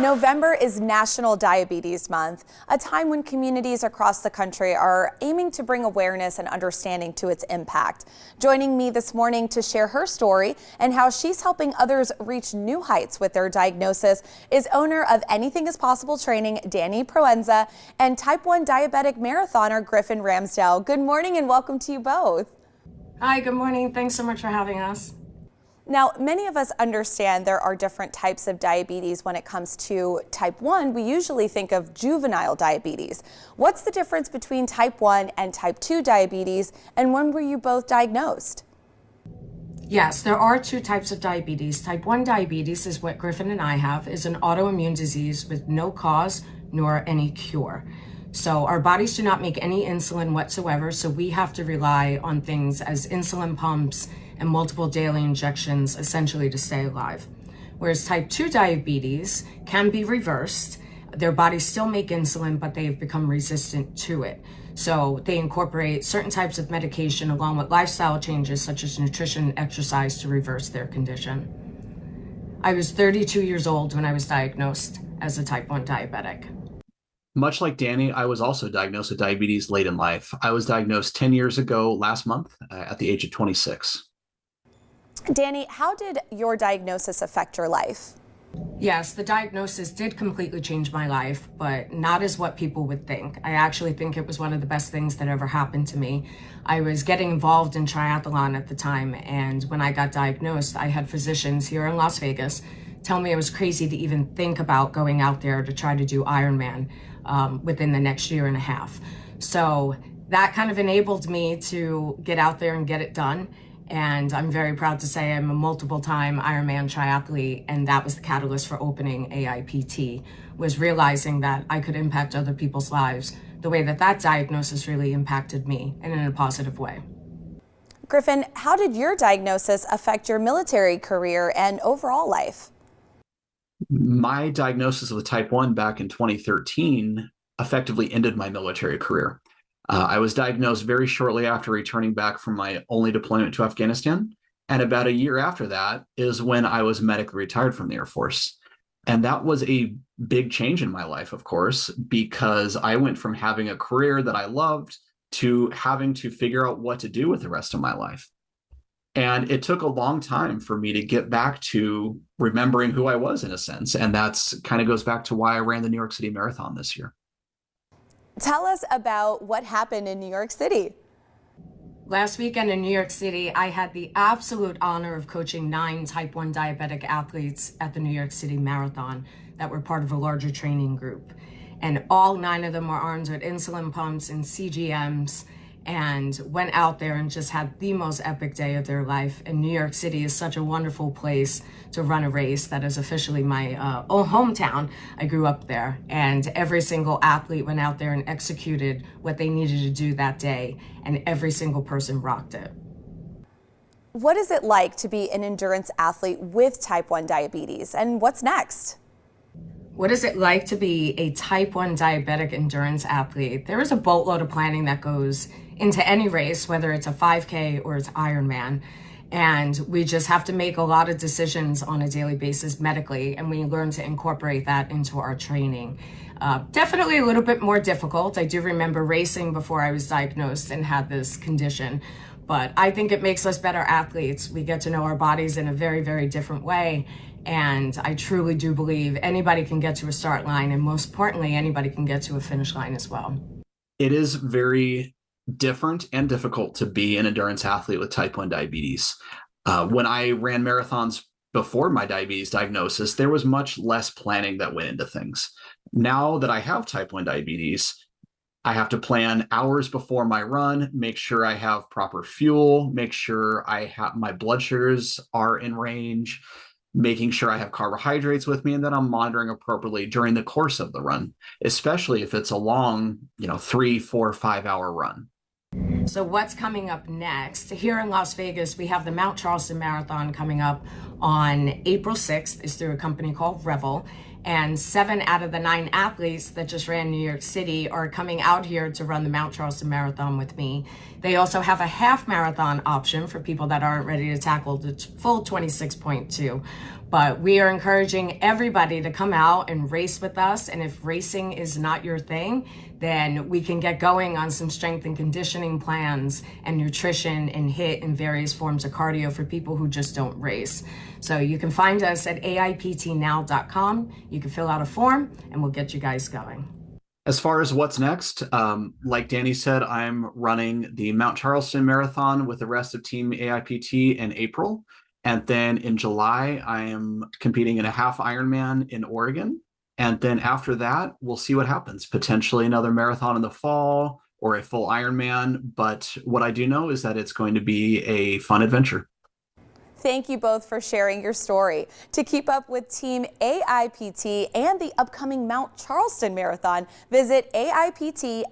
November is National Diabetes Month, a time when communities across the country are aiming to bring awareness and understanding to its impact. Joining me this morning to share her story and how she's helping others reach new heights with their diagnosis is owner of Anything is Possible Training, Danny Proenza, and Type 1 diabetic marathoner, Griffin Ramsdell. Good morning and welcome to you both. Hi, good morning. Thanks so much for having us. Now, many of us understand there are different types of diabetes. When it comes to type 1, we usually think of juvenile diabetes. What's the difference between type 1 and type 2 diabetes, and when were you both diagnosed? Yes, there are two types of diabetes. Type 1 diabetes is what Griffin and I have, is an autoimmune disease with no cause nor any cure. So our bodies do not make any insulin whatsoever, so we have to rely on things as insulin pumps and multiple daily injections essentially to stay alive. Whereas type 2 diabetes can be reversed. Their bodies still make insulin, but they've become resistant to it. So they incorporate certain types of medication along with lifestyle changes such as nutrition and exercise to reverse their condition. I was 32 years old when I was diagnosed as a type 1 diabetic. Much like Danny, I was also diagnosed with diabetes late in life. I was diagnosed 10 years ago last month at the age of 26. Danny, how did your diagnosis affect your life? Yes, the diagnosis did completely change my life, but not as what people would think. I actually think it was one of the best things that ever happened to me. I was getting involved in triathlon at the time, and when I got diagnosed, I had physicians here in Las Vegas tell me it was crazy to even think about going out there to try to do Ironman within the next year and a half. So that kind of enabled me to get out there and get it done. And I'm very proud to say I'm a multiple-time Ironman triathlete, and that was the catalyst for opening AIPT, was realizing that I could impact other people's lives the way that that diagnosis really impacted me, and in a positive way. Griffin, how did your diagnosis affect your military career and overall life? My diagnosis of the type 1 back in 2013 effectively ended my military career. I was diagnosed very shortly after returning back from my only deployment to Afghanistan. And about a year after that is when I was medically retired from the Air Force. And that was a big change in my life, of course, because I went from having a career that I loved to having to figure out what to do with the rest of my life. And it took a long time for me to get back to remembering who I was in a sense. And that's kind of goes back to why I ran the New York City Marathon this year. Tell us about what happened in New York City. Last weekend in New York City, I had the absolute honor of coaching 9 type 1 diabetic athletes at the New York City Marathon that were part of a larger training group. And all 9 of them were armed with insulin pumps and CGMs, and went out there and just had the most epic day of their life. And New York City is such a wonderful place to run a race that is officially my own hometown. I grew up there, and every single athlete went out there and executed what they needed to do that day, and every single person rocked it. What is it like to be an endurance athlete with type 1 diabetes, and what's next? What is it like to be a type 1 diabetic endurance athlete? There is a boatload of planning that goes into any race, whether it's a 5K or it's Ironman. And we just have to make a lot of decisions on a daily basis medically, and we learn to incorporate that into our training. Definitely a little bit more difficult. I do remember racing before I was diagnosed and had this condition, but I think it makes us better athletes. We get to know our bodies in a very, very different way. And I truly do believe anybody can get to a start line, and most importantly, anybody can get to a finish line as well. It is very different and difficult to be an endurance athlete with type 1 diabetes. When I ran marathons before my diabetes diagnosis, there was much less planning that went into things. Now that I have type 1 diabetes, I have to plan hours before my run, make sure I have proper fuel, make sure I have my blood sugars are in range, making sure I have carbohydrates with me, and that I'm monitoring appropriately during the course of the run, especially if it's a long, 3, 4, 5 hour run. So what's coming up next? Here in Las Vegas, we have the Mount Charleston Marathon coming up on April 6th. It's through a company called Revel. And 7 out of the 9 athletes that just ran New York City are coming out here to run the Mount Charleston Marathon with me. They also have a half marathon option for people that aren't ready to tackle the full 26.2. But we are encouraging everybody to come out and race with us. And if racing is not your thing, then we can get going on some strength and conditioning plans and nutrition and HIIT and various forms of cardio for people who just don't race. So you can find us at aiptnow.com. You can fill out a form and we'll get you guys going. As far as what's next, like Danny said, I'm running the Mount Charleston Marathon with the rest of Team AIPT in April. And then in July, I am competing in a half Ironman in Oregon. And then after that, we'll see what happens. Potentially another marathon in the fall or a full Ironman. But what I do know is that it's going to be a fun adventure. Thank you both for sharing your story. To keep up with Team AIPT and the upcoming Mount Charleston Marathon, visit aiptnow.com.